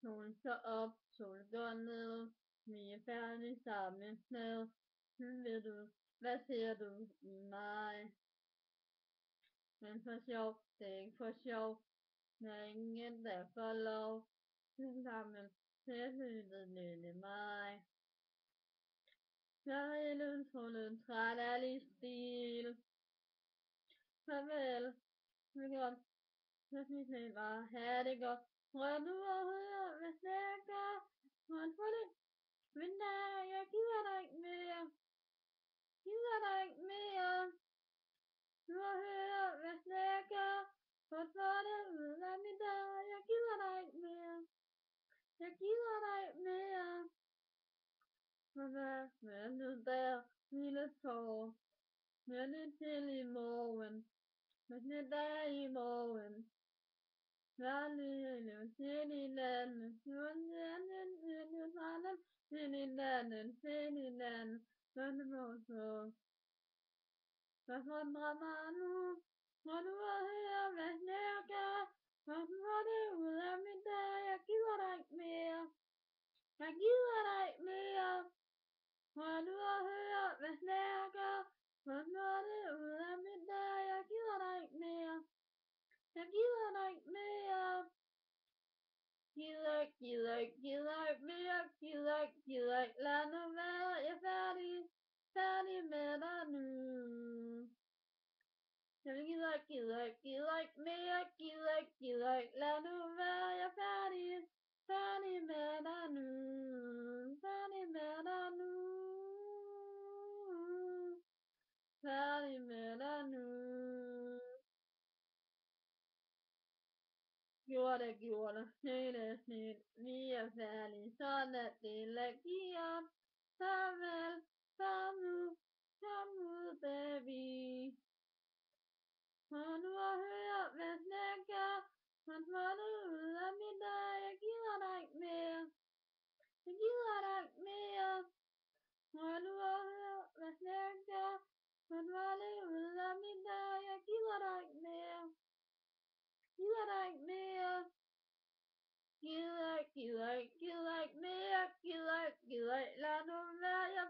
Solen står op, solen går ned, vi er færdige sammen med. Nu ved du, hvad ser du i mig? Men for sjov, det er ikke for sjov. Der er ingen, der får lov til sammen til at lytte lille mig. Jeg er løntrolen, træt af livsstil. Farvel, vi godt, så fint det bare have det godt. Prøv du at høre, hvad snakker? Hold for det, men nej, jeg gider dig ikke mere. Gider dig ikke mere. Du at høre, hvad snakker? Hold for det, ud af min dør. Jeg gider dig ikke mere. Jeg gider dig ikke mere. For hvad er det der, lille tår? Hvad er det til i morgen? Hvad er det der i morgen? Hvad er det til i landet? Hvad er det til i landet? Til i landet? Hvad er det så? Hvad forandrer mig nu? Må du at høre, hvad snakker? Hvorfor det ud af min dør? Jeg gider dig ikke mere. Jeg gider dig ikke mere. Må du at høre, hvad snakker? Hvorfor det ud af min dør? Jeg gider dig ikke mere. Jeg gider dig ikke mere. Gider ikke mere. Gider ikke. Lad nu være, jeg er færdig med dig nu. Jeg gider ikke mere. Gider ikke. Lad nu være, jeg er færdig med dig nu. Færdig med dig nu. Færdig med dig nu. Gjorde det, snit. Vi er færdige, sådan at det lagier. Farvel, kom ud, baby. Må du at høre, hvad snakker? Man får det ud af min dør. Jeg gider dig ikke mere. Jeg gider dig ikke mere. Må du at høre, hvad snakker? Man får det ud af min dør. Jeg gider dig ikke mere. Gider dig ikke mere. Gider ikke mere. Lad nu være, jeg